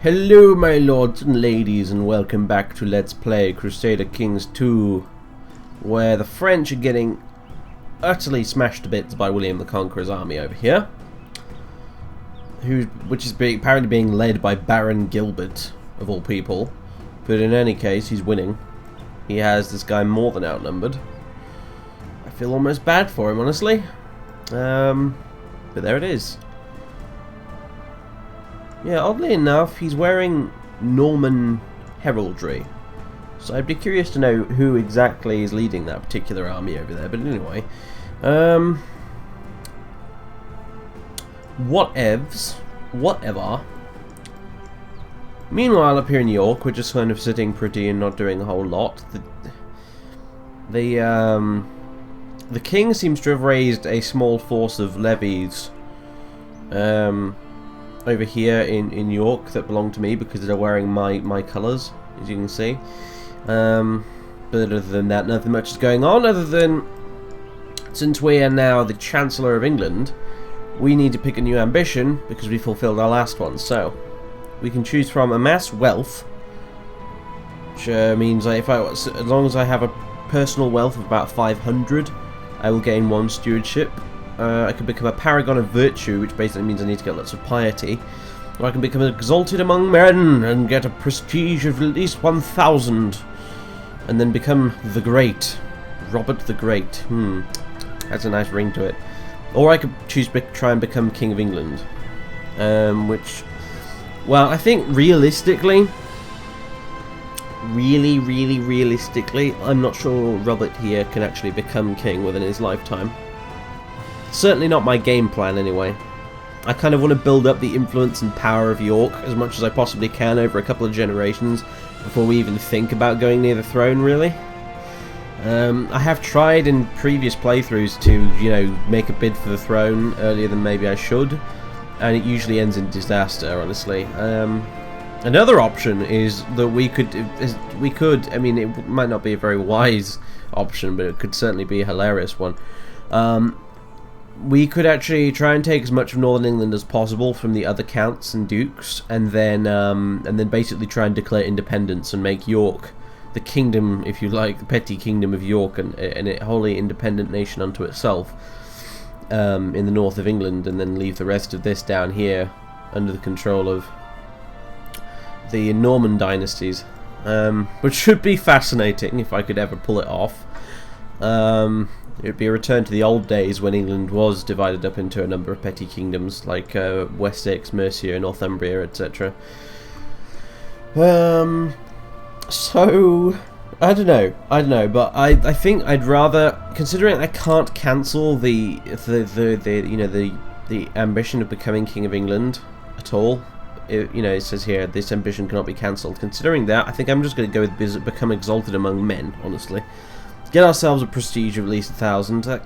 Hello my lords and ladies, and welcome back to Let's Play Crusader Kings 2, where the French are getting utterly smashed to bits by William the Conqueror's army over here, which is apparently being led by Baron Gilbert, of all people. But in any case, he's winning. He has this guy more than outnumbered. I feel almost bad for him, honestly. But there it is. Yeah, oddly enough, he's wearing Norman heraldry. So I'd be curious to know who exactly is leading that particular army over there. But anyway, whatever. Meanwhile, up here in York, we're just kind of sitting pretty and not doing a whole lot. The king seems to have raised a small force of levies over here in York that belong to me because they're wearing my colours, as you can see. But other than that, nothing much is going on, other than since we are now the Chancellor of England, we need to pick a new ambition because we fulfilled our last one. So we can choose from amass wealth, which means as long as I have a personal wealth of about 500, I will gain 1 stewardship. I can become a Paragon of Virtue, which basically means I need to get lots of piety. Or I can become exalted among men and get a prestige of at least 1,000. And then become the Great. Robert the Great. That's a nice ring to it. Or I could choose to try and become King of England. Which, well, I think realistically, realistically, I'm not sure Robert here can actually become king within his lifetime. Certainly not my game plan, anyway. I kind of want to build up the influence and power of York as much as I possibly can over a couple of generations before we even think about going near the throne, really. I have tried in previous playthroughs to, make a bid for the throne earlier than maybe I should, and it usually ends in disaster, honestly. Another option is that we could, I mean, it might not be a very wise option, but it could certainly be a hilarious one. We could actually try and take as much of Northern England as possible from the other counts and dukes, and then basically try and declare independence and make York the kingdom, if you like, the petty kingdom of York, and a wholly independent nation unto itself in the north of England, and then leave the rest of this down here under the control of the Norman dynasties, which should be fascinating if I could ever pull it off. It would be a return to the old days when England was divided up into a number of petty kingdoms like Wessex, Mercia, Northumbria, etc. So I don't know, but I think I'd rather, considering I can't cancel the ambition of becoming King of England at all. It says here this ambition cannot be cancelled. Considering that, I think I'm just going to go with become exalted among men, honestly. Get ourselves a prestige of at least 1,000. That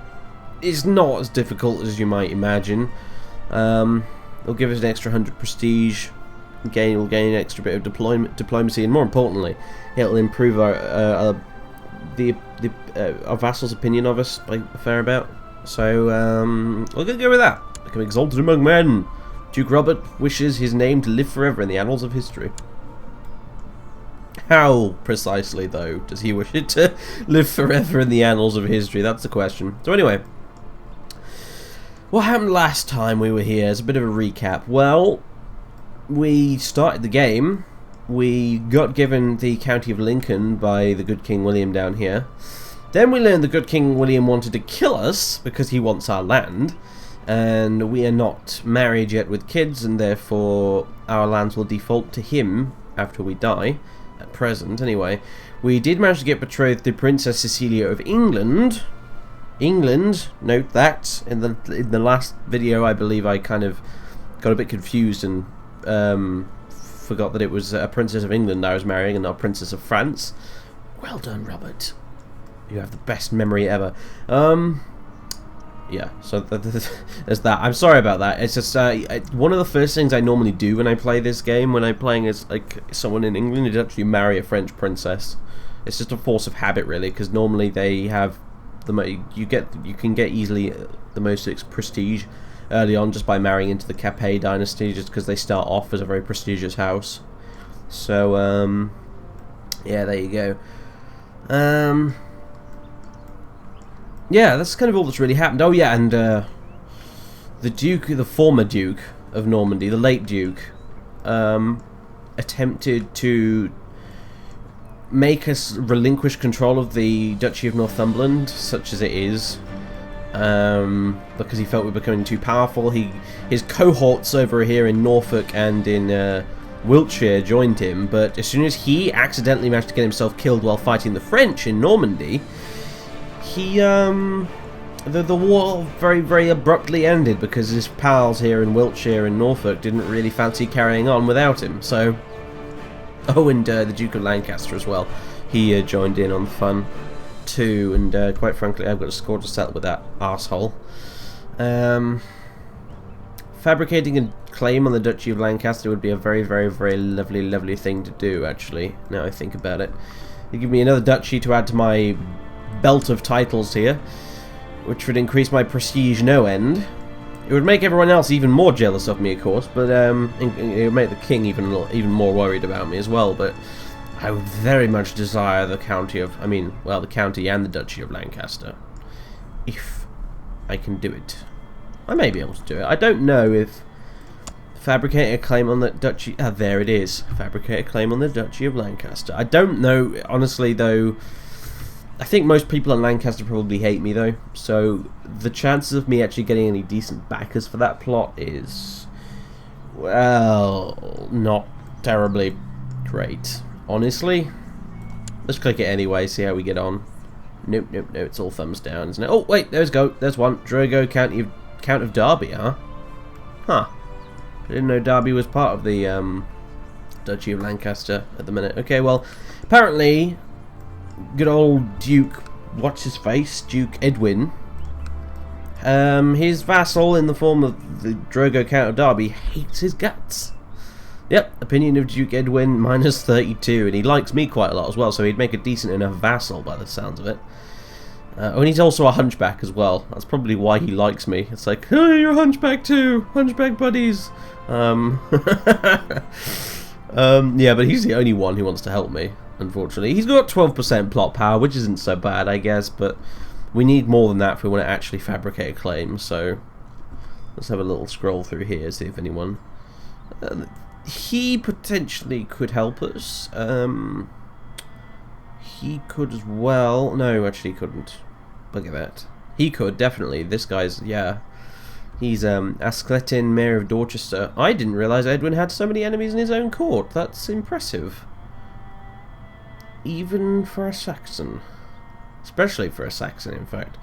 is not as difficult as you might imagine. It'll give us an extra 100 prestige. We'll gain an extra bit of diplomacy, and more importantly, it'll improve our vassals' opinion of us by a fair amount. So we're gonna go with that. Become exalted among men. Duke Robert wishes his name to live forever in the annals of history. How precisely, though, does he wish it to live forever in the annals of history? That's the question. So anyway, what happened last time we were here? As a bit of a recap. Well, we started the game. We got given the county of Lincoln by the good King William down here. Then we learned the good King William wanted to kill us because he wants our land. And we are not married yet with kids, and therefore our lands will default to him after we die. At present, anyway. We did manage to get betrothed to Princess Cecilia of England. England, note that. In the last video, I believe I kind of got a bit confused and forgot that it was a Princess of England I was marrying and not a Princess of France. Well done, Robert. You have the best memory ever. Yeah, so there's that. I'm sorry about that. It's just one of the first things I normally do when I play this game, when I'm playing as like someone in England, is actually marry a French princess. It's just a force of habit, really, because normally they have you can get easily the most prestige early on just by marrying into the Capet dynasty, just because they start off as a very prestigious house. So, yeah, there you go. Yeah, that's kind of all that's really happened. Oh yeah, and the former Duke of Normandy, the late Duke, attempted to make us relinquish control of the Duchy of Northumberland, such as it is, because he felt we were becoming too powerful. His cohorts over here in Norfolk and in Wiltshire joined him, but as soon as he accidentally managed to get himself killed while fighting the French in Normandy, the war very, very abruptly ended because his pals here in Wiltshire and Norfolk didn't really fancy carrying on without him. So, oh, and the Duke of Lancaster as well. He joined in on the fun too, and quite frankly, I've got a score to settle with that arsehole. Fabricating a claim on the Duchy of Lancaster would be a very, very, very lovely, lovely thing to do, actually, now I think about it. It'd give me another duchy to add to my belt of titles here, which would increase my prestige no end. It would make everyone else even more jealous of me, of course, but it would make the king even more worried about me as well. But I would very much desire the county of, the county and the Duchy of Lancaster, if I can do it. I may be able to do it. I don't know if fabricate a claim on the Duchy. Ah, there it is. Fabricate a claim on the Duchy of Lancaster. I don't know, honestly, though. I think most people in Lancaster probably hate me, though, so the chances of me actually getting any decent backers for that plot is, well, not terribly great, honestly. Let's click it anyway, see how we get on. Nope, nope, no, it's all thumbs down, isn't it? Oh, wait, there's one. Drogo, Count of Derby, huh? Huh. I didn't know Derby was part of the Duchy of Lancaster at the minute. Okay, well, apparently good old Duke, what's his face, Duke Eadwin, his vassal in the form of the Drogo Count of Derby hates his guts. Yep, opinion of Duke Eadwin minus 32, and he likes me quite a lot as well, so he'd make a decent enough vassal by the sounds of it. And he's also a hunchback as well. That's probably why he likes me. It's like, oh, you're a hunchback too, hunchback buddies. Yeah, but he's the only one who wants to help me, unfortunately. He's got 12% plot power, which isn't so bad, I guess, but we need more than that if we want to actually fabricate a claim, so let's have a little scroll through here, see if anyone... he potentially could help us. He could as well. No, actually he couldn't. Look at that. He could, definitely. This guy's, yeah. He's Ascletin, Mayor of Dorchester. I didn't realise Edwin had so many enemies in his own court. That's impressive. Even for a Saxon. Especially for a Saxon, in fact.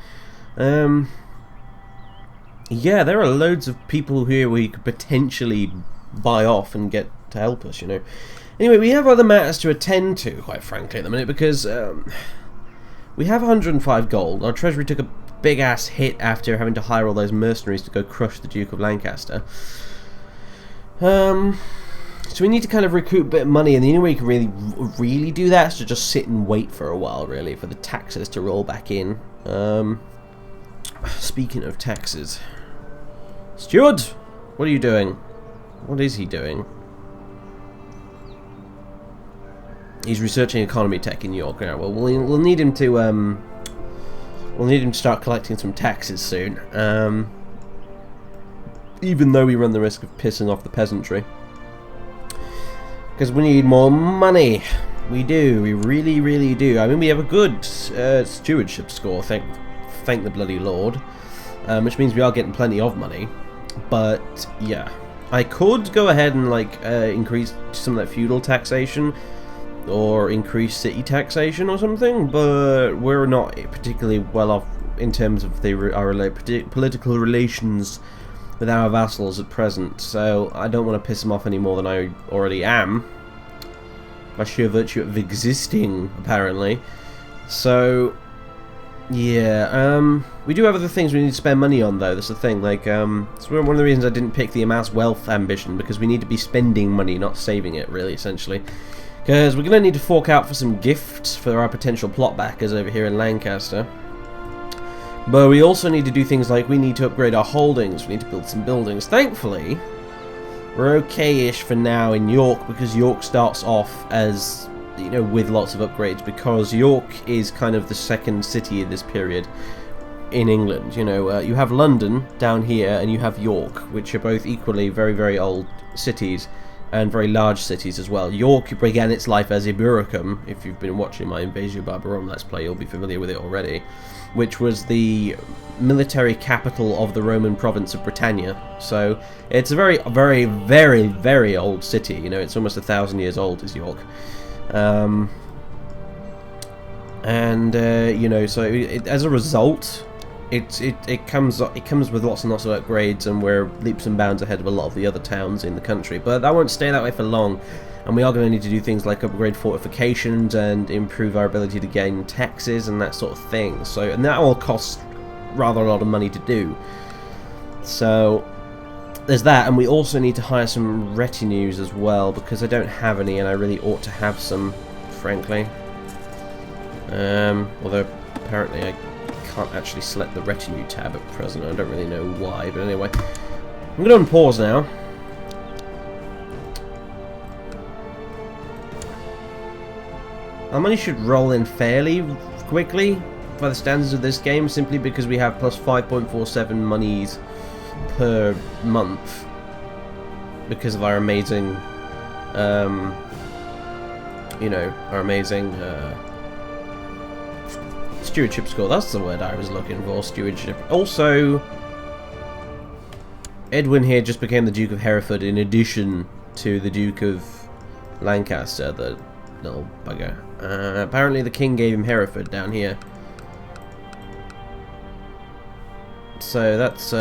Yeah, there are loads of people here we could potentially buy off and get to help us, you know. Anyway, we have other matters to attend to, quite frankly, at the minute, because we have 105 gold. Our treasury took a big-ass hit after having to hire all those mercenaries to go crush the Duke of Lancaster. So we need to kind of recoup a bit of money, and the only way you can really do that is to just sit and wait for a while, really, for the taxes to roll back in. Speaking of taxes, Steward, what are you doing? What is he doing? He's researching economy tech in New York now. Well, we'll need him to start collecting some taxes soon. Even though we run the risk of pissing off the peasantry, because we need more money. We do. We really, really do. I mean, we have a good stewardship score. Thank the bloody Lord. Which means we are getting plenty of money. But yeah, I could go ahead and increase some of that feudal taxation, or increase city taxation or something, but we're not particularly well off in terms of our political relations with our vassals at present, so I don't want to piss them off any more than I already am, by sheer virtue of existing, apparently. So yeah, we do have other things we need to spend money on, though. That's the thing. It's one of the reasons I didn't pick the amass wealth ambition, because we need to be spending money, not saving it, really, essentially. Because we're going to need to fork out for some gifts for our potential plot backers over here in Lancaster. But we also need to do things like we need to upgrade our holdings, we need to build some buildings. Thankfully, we're okay-ish for now in York, because York starts off as, you know, with lots of upgrades, because York is kind of the second city in this period in England. You know, you have London down here, and you have York, which are both equally very, very old cities, and very large cities as well. York began its life as Ibericum. If you've been watching my Invasion of Barbarossa Let's Play, you'll be familiar with it already, which was the military capital of the Roman province of Britannia. So it's a very, very, very, very old city. You know, it's almost 1,000 years old, is York. You know, so as a result, it comes with lots and lots of upgrades, and we're leaps and bounds ahead of a lot of the other towns in the country. But that won't stay that way for long, and we are going to need to do things like upgrade fortifications and improve our ability to gain taxes and that sort of thing. So, and that all costs rather a lot of money to do. So there's that, and we also need to hire some retinues as well, because I don't have any, and I really ought to have some, frankly. Although apparently I can't actually select the retinue tab at present. I don't really know why, but anyway, I'm going to unpause now. Our money should roll in fairly quickly by the standards of this game, simply because we have plus 5.47 monies per month because of our amazing, you know, our amazing stewardship score. That's the word I was looking for, stewardship. Also, Edwin here just became the Duke of Hereford in addition to the Duke of Lancaster, the little bugger. Apparently the king gave him Hereford down here. So that's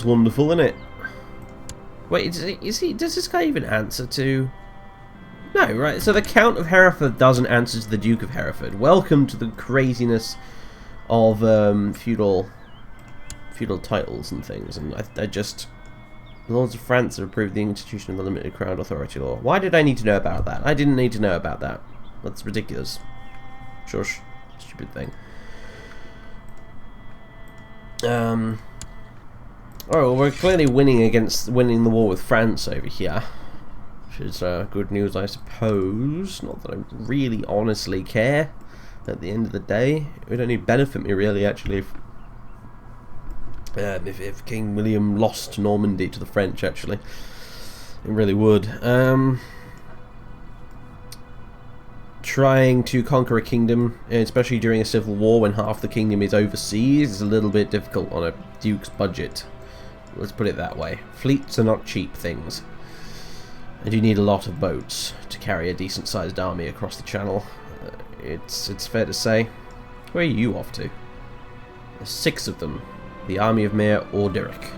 wonderful, isn't it? Wait, does this guy even answer to... No, right, so the Count of Hereford doesn't answer to the Duke of Hereford. Welcome to the craziness of feudal titles and things, and I just... The Lords of France have approved the institution of the limited crown authority law. Why did I need to know about that? I didn't need to know about that. That's ridiculous. Shush. Stupid thing. Alright, well, we're clearly winning the war with France over here, which is good news, I suppose. Not that I really honestly care at the end of the day. It would only benefit me really, actually, if King William lost Normandy to the French, actually. It really would. Trying to conquer a kingdom, especially during a civil war when half the kingdom is overseas, is a little bit difficult on a duke's budget. Let's put it that way. Fleets are not cheap things, and you need a lot of boats to carry a decent-sized army across the channel. It's fair to say. Where are you off to? There's 6 of them. The army of Mayor Orderic.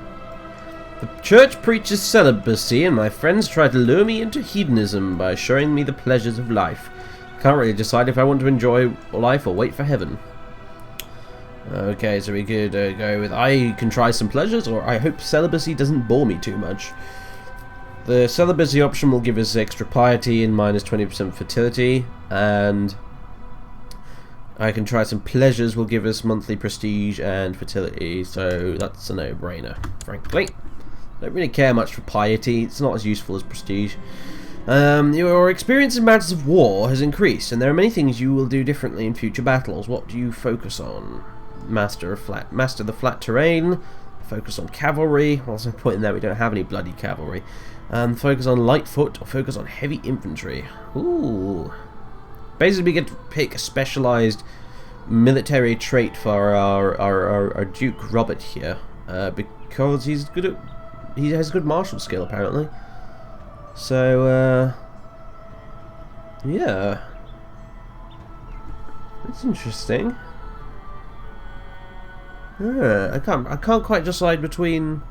The church preaches celibacy, and my friends try to lure me into hedonism by showing me the pleasures of life. Can't really decide if I want to enjoy life or wait for heaven. Okay, so we could go with I can try some pleasures, or I hope celibacy doesn't bore me too much. The celibacy option will give us extra piety and minus 20% fertility, and I can try some pleasures will give us monthly prestige and fertility, so that's a no-brainer, frankly. Don't really care much for piety, it's not as useful as prestige. Your experience in matters of war has increased, and there are many things you will do differently in future battles. What do you focus on? Master the flat terrain, focus on cavalry. Well, there's no point in that, we don't have any bloody cavalry. Focus on light foot, or focus on heavy infantry. Ooh. Basically, we get to pick a specialised military trait for our Duke Robert here, because he has good martial skill apparently. So yeah, that's interesting. I can't quite decide between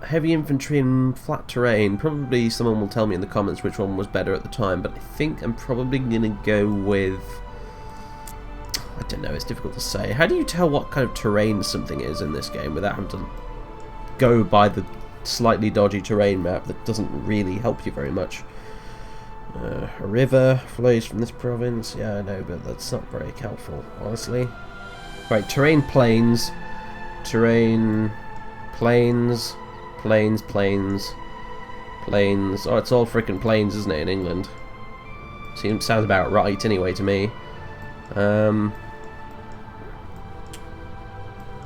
heavy infantry and flat terrain. Probably someone will tell me in the comments which one was better at the time, but I think I'm probably gonna go with, I don't know, it's difficult to say. How do you tell what kind of terrain something is in this game without having to go by the slightly dodgy terrain map that doesn't really help you very much? A river flows from this province. Yeah, I know, but that's not very helpful, honestly. Right, terrain plains. Terrain plains. Plains, plains. Plains. Oh, it's all freaking plains, isn't it, in England? Sounds about right anyway to me.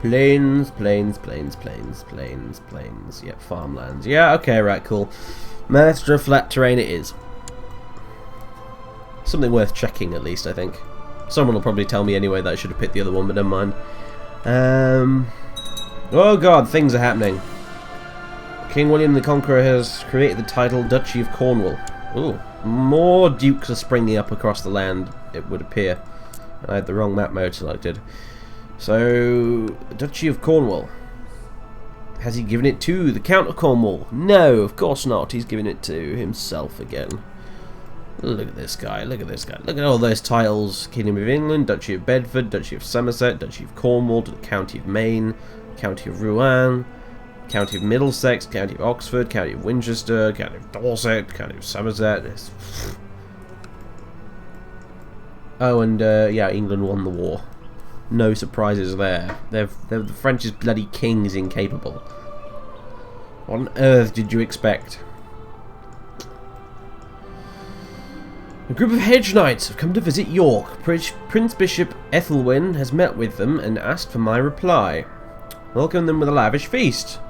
Plains, plains, plains, plains, plains, plains. Yeah, farmlands. Yeah, okay, right, cool. Master of flat terrain it is. Something worth checking, at least, I think. Someone will probably tell me anyway that I should have picked the other one, but never mind. Oh god, things are happening. King William the Conqueror has created the title Duchy of Cornwall. Ooh, more dukes are springing up across the land, it would appear. I had the wrong map mode selected. So, Duchy of Cornwall. Has he given it to the Count of Cornwall? No, of course not. He's given it to himself again. Look at this guy, look at this guy. Look at all those titles. Kingdom of England, Duchy of Bedford, Duchy of Somerset, Duchy of Cornwall, to the County of Maine, County of Rouen, County of Middlesex, County of Oxford, County of Winchester, County of Dorset, County of Somerset. Oh, and yeah, England won the war. No surprises there. The French's bloody king is incapable. What on earth did you expect? A group of Hedge Knights have come to visit York. Prince Bishop Ethelwyn has met with them and asked for my reply. Welcome them with a lavish feast.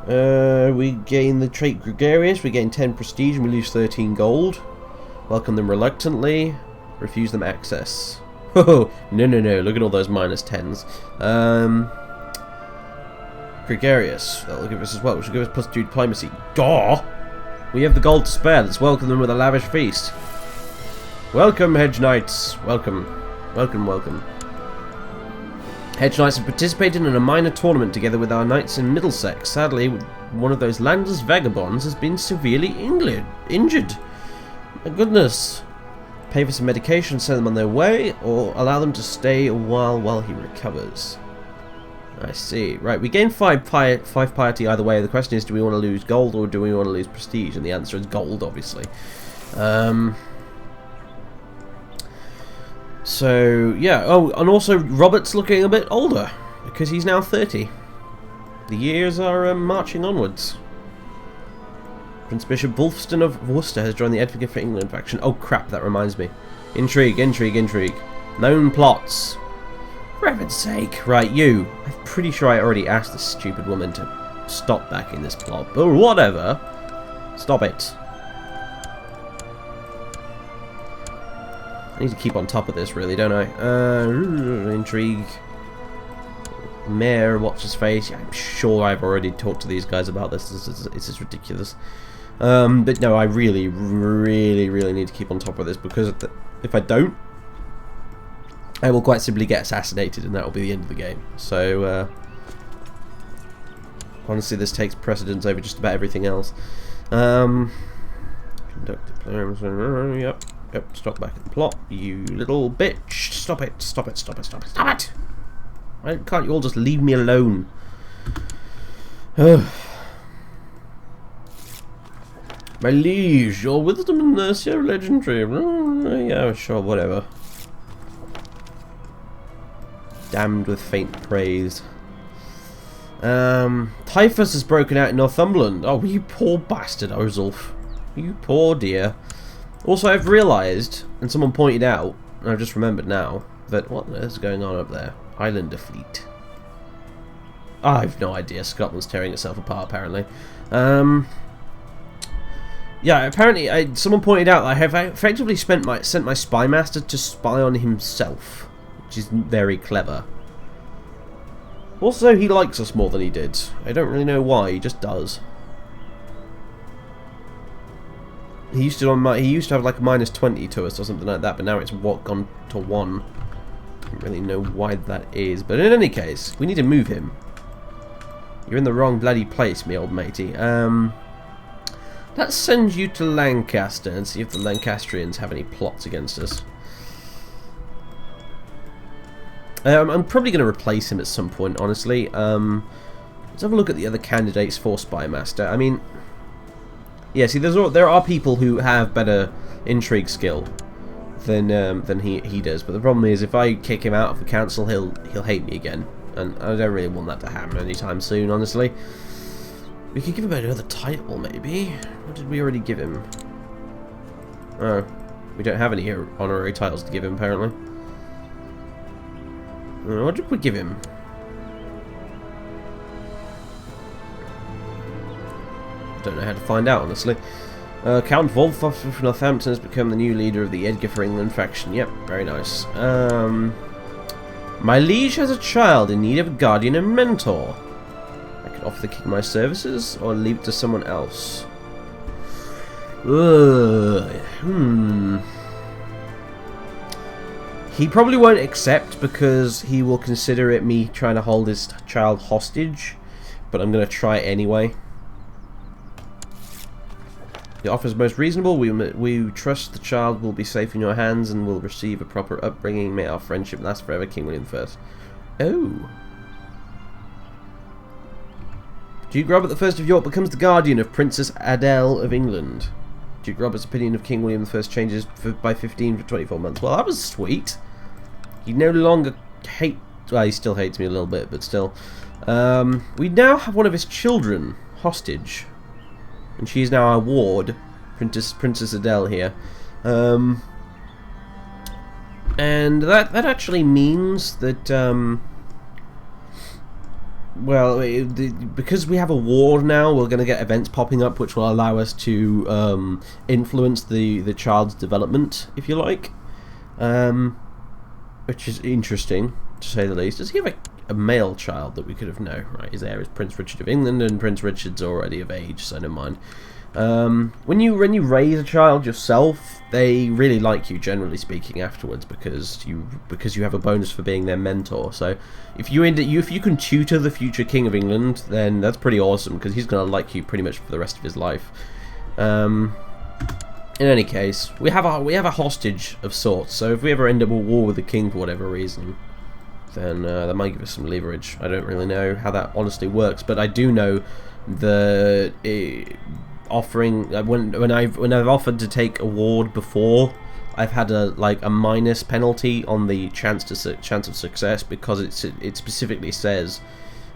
We gain the trait Gregarious, we gain 10 prestige and we lose 13 gold. Welcome them reluctantly, refuse them access. Oh, no, look at all those minus 10s. Gregarious, that'll give us as well, which will give us plus 2 diplomacy. Duh! We have the gold to spare, let's welcome them with a lavish feast. Welcome, Hedge Knights. Welcome. Welcome, welcome. Hedge Knights have participated in a minor tournament together with our knights in Middlesex. Sadly, one of those landless vagabonds has been severely injured. My goodness. Pay for some medication, send them on their way, or allow them to stay a while he recovers. I see. Right, we gain 5 piety either way. The question is, do we want to lose gold or do we want to lose prestige? And the answer is gold, obviously. So, yeah. Oh, and also Robert's looking a bit older because he's now 30. The years are marching onwards. Prince Bishop Wulfstan of Worcester has joined the Advocate for England faction. Oh crap, that reminds me. Intrigue, intrigue, intrigue. Known plots. For heaven's sake. Right, you. I'm pretty sure I already asked this stupid woman to stop backing this plot. But whatever. Stop it. I need to keep on top of this, really, don't I? Intrigue. Mayor, what's his face? Yeah, I'm sure I've already talked to these guys about this. This is ridiculous. But no, I really need to keep on top of this because if I don't, I will quite simply get assassinated, and that will be the end of the game. So, honestly, this takes precedence over just about everything else. Conduct yep. Yep, stop back at the plot, you little bitch. Stop it, stop it, stop it, stop it, stop it! Why can't you all just leave me alone? My liege, your wisdom and mercy are legendary. Yeah, sure, whatever. Damned with faint praise. Typhus has broken out in Northumberland. Oh, you poor bastard, Ozulf. You poor dear. Also, I've realised, and someone pointed out, and I've just remembered now, that what is going on up there? Islander fleet. I've no idea. Scotland's tearing itself apart, apparently. Yeah, apparently, someone pointed out that I have effectively sent my spy master to spy on himself, which is very clever. Also, he likes us more than he did. I don't really know why. He just does. He used to have like a minus 20 to us or something like that, but now it's gone to 1. I don't really know why that is, but in any case, we need to move him. You're in the wrong bloody place, me old matey. Let's send you to Lancaster and see if the Lancastrians have any plots against us. I'm probably going to replace him at some point, honestly. Let's have a look at the other candidates for Spy Master. I mean, yeah, see, there are people who have better intrigue skill than he does. But the problem is, if I kick him out of the council, he'll hate me again, and I don't really want that to happen anytime soon, honestly. We could give him another title, maybe. What did we already give him? Oh, we don't have any honorary titles to give him, apparently. What did we give him? Don't know how to find out, honestly. Count Wolf of Northampton has become the new leader of the Edgar for England faction. Yep, very nice. My liege has a child in need of a guardian and mentor. I could offer the king my services, or leave it to someone else. He probably won't accept because he will consider it me trying to hold his child hostage, but I'm going to try it anyway. The offer is most reasonable. We trust the child will be safe in your hands and will receive a proper upbringing. May our friendship last forever, King William I. Oh. Duke Robert I of York becomes the guardian of Princess Adele of England. Duke Robert's opinion of King William I changes by 15 for 24 months. Well, that was sweet. He no longer hate... Well, he still hates me a little bit, but still. We now have one of his children hostage. And she is now our ward, Princess Adele here. And that actually means that... well, because we have a ward now, we're going to get events popping up which will allow us to influence the child's development, if you like. Which is interesting, to say the least. Does he have a male child that we could have known? Right, his heir is Prince Richard of England, and Prince Richard's already of age, so never mind. When you raise a child yourself, they really like you, generally speaking, afterwards, because you have a bonus for being their mentor. So if you can tutor the future King of England, then that's pretty awesome, because he's going to like you pretty much for the rest of his life. In any case, we have a hostage of sorts. So if we ever end up at war with the king for whatever reason, then that might give us some leverage. I don't really know how that honestly works, but I do know that offering when I've offered to take a ward before, I've had a minus penalty on the chance of success, because it specifically says,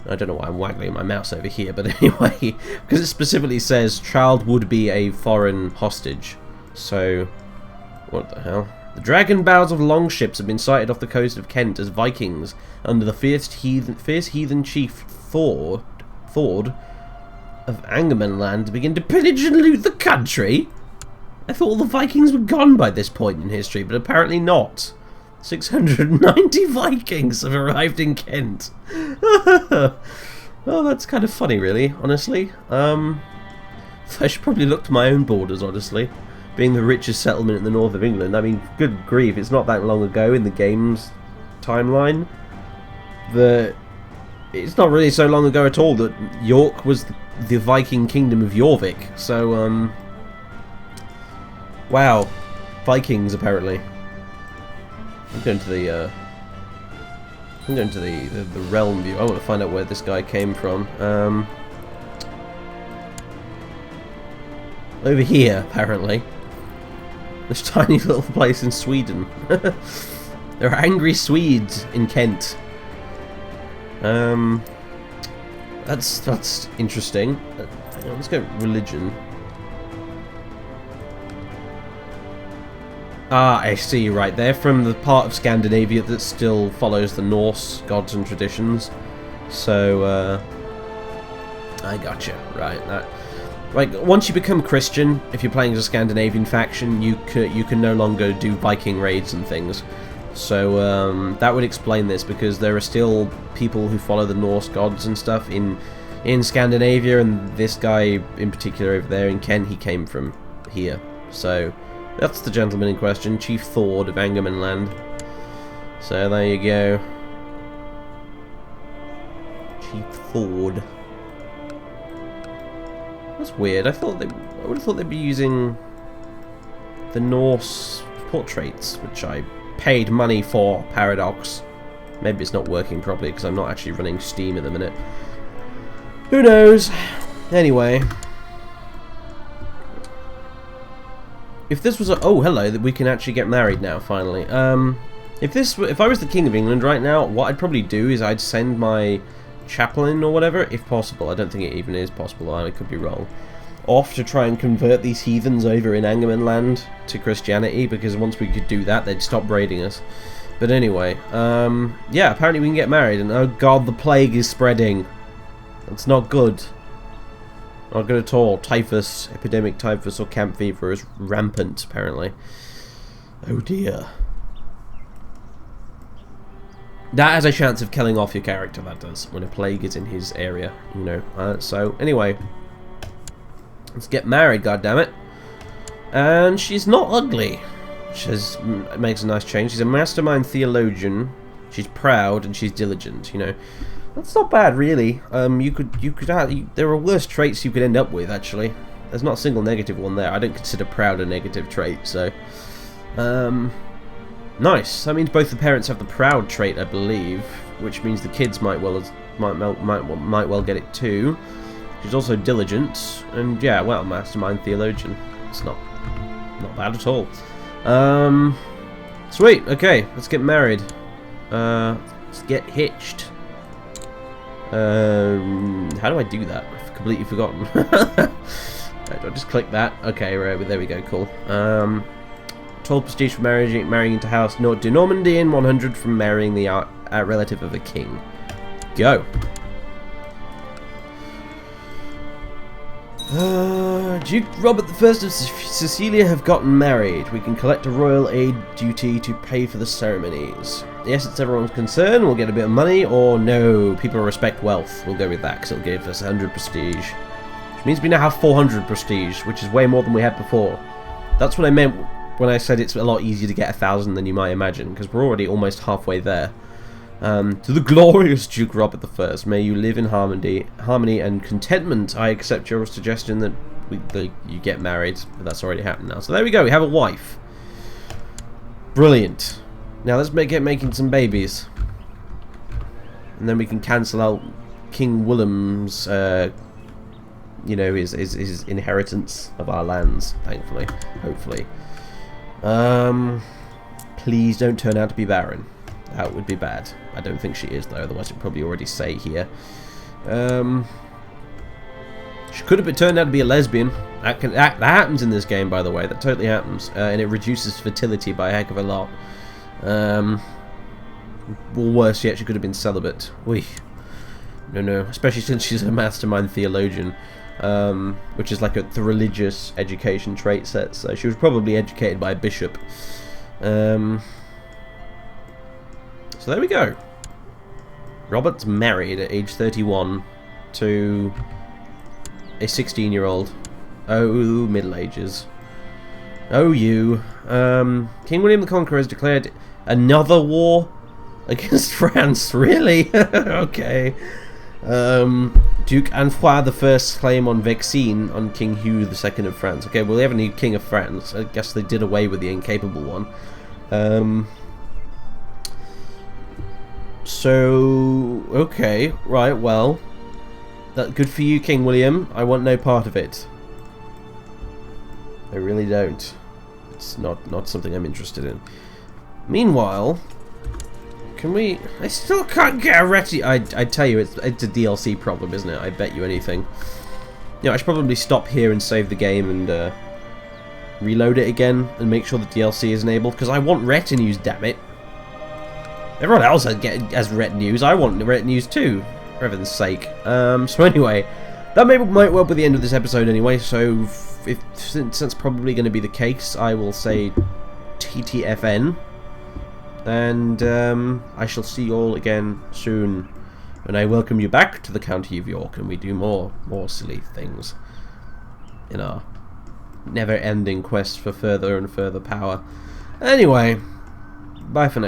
I don't know why I'm waggling my mouse over here, but anyway, because it specifically says child would be a foreign hostage. So what the hell? The dragon bows of longships have been sighted off the coast of Kent as Vikings, under the fierce heathen chief Thord of Angermanland, begin to pillage and loot the country. I thought all the Vikings were gone by this point in history, but apparently not. 690 Vikings have arrived in Kent. Oh, that's kind of funny, really, honestly. I should probably look to my own borders, honestly. Being the richest settlement in the north of England. I mean, good grief, it's not that long ago in the game's timeline that it's not really so long ago at all that York was the Viking kingdom of Jorvik. So, wow, Vikings apparently. I'm going to the realm view. I want to find out where this guy came from. Over here, apparently. This tiny little place in Sweden. There are angry Swedes in Kent. That's interesting. Let's go religion. Ah, I see, right. They're from the part of Scandinavia that still follows the Norse gods and traditions. So, I gotcha. Right. Like, once you become Christian, if you're playing as a Scandinavian faction, you can no longer do Viking raids and things. So, that would explain this, because there are still people who follow the Norse gods and stuff in Scandinavia, and this guy in particular over there in Kent, he came from here. So, that's the gentleman in question, Chief Thord of Angermanland. So, there you go. Chief Thord. That's weird. I would have thought they'd be using the Norse portraits, which I paid money for. Paradox. Maybe it's not working properly because I'm not actually running Steam at the minute. Who knows? Anyway, if this was a... Oh, hello, that we can actually get married now, finally. If I was the King of England right now, what I'd probably do is I'd send my chaplain or whatever, if possible. I don't think it even is possible, I could be wrong. Off to try and convert these heathens over in Angerman land to Christianity, because once we could do that, they'd stop raiding us. But anyway, yeah, apparently we can get married, and oh god, the plague is spreading. It's not good. Not good at all. Typhus, epidemic typhus or camp fever is rampant, apparently. Oh dear. That has a chance of killing off your character, that does, when a plague is in his area, you know. So, anyway. Let's get married, goddammit. And she's not ugly. Which makes a nice change. She's a mastermind theologian. She's proud and she's diligent, you know. That's not bad, really. There are worse traits you could end up with, actually. There's not a single negative one there. I don't consider proud a negative trait, so... Nice. That means both the parents have the proud trait, I believe, which means the kids might well get it too. She's also diligent, and yeah, well, mastermind theologian. It's not bad at all. Sweet. Okay, let's get married. Let's get hitched. How do I do that? I've completely forgotten. Right, I'll just click that. Okay, right, there we go. Cool. 12 prestige for marrying into House de Normandy, and 100 from marrying the relative of a king. Go. Duke Robert I of Sicilia have gotten married. We can collect a royal aid duty to pay for the ceremonies. Yes, it's everyone's concern. We'll get a bit of money, or no, people respect wealth. We'll go with that, because it'll give us 100 prestige. Which means we now have 400 prestige, which is way more than we had before. That's what I meant when I said it's a lot easier to get 1,000 than you might imagine, because we're already almost halfway there. To the glorious Duke Robert I, may you live in harmony and contentment. I accept your suggestion that you get married, but that's already happened now. So there we go, we have a wife. Brilliant. Now let's get making some babies. And then we can cancel out King Willem's, you know, his inheritance of our lands, thankfully, hopefully. Please don't turn out to be barren. That would be bad. I don't think she is, though, otherwise it would probably already say here. She could have turned out to be a lesbian. That happens in this game, by the way. That totally happens. And it reduces fertility by a heck of a lot. Or worse yet, she could have been celibate. Wee. No. Especially since she's a mastermind theologian. Which is like the religious education trait set. So she was probably educated by a bishop. So there we go. Robert's married at age 31 to a 16-year-old. Oh, Middle Ages. Oh, you. King William the Conqueror has declared another war against France. Really? Okay. Duke Anfois the First's claim on Vexin on King Hugh II of France. Okay, well, they have a new King of France. I guess they did away with the incapable one. So, okay, right, well, that's good for you, King William. I want no part of it. I really don't. It's not something I'm interested in. Meanwhile, can we... I still can't get a retinue. I tell you, it's a DLC problem, isn't it? I bet you anything. You know, I should probably stop here and save the game and reload it again and make sure the DLC is enabled, because I want retinues, damn it. Everyone else has retinues. I want retinues too, for heaven's sake. So anyway, that might well be the end of this episode anyway. So since that's probably going to be the case, I will say TTFN, and I shall see you all again soon. And I welcome you back to the County of York, and we do more silly things in our never-ending quest for further and further power. Anyway, bye for now.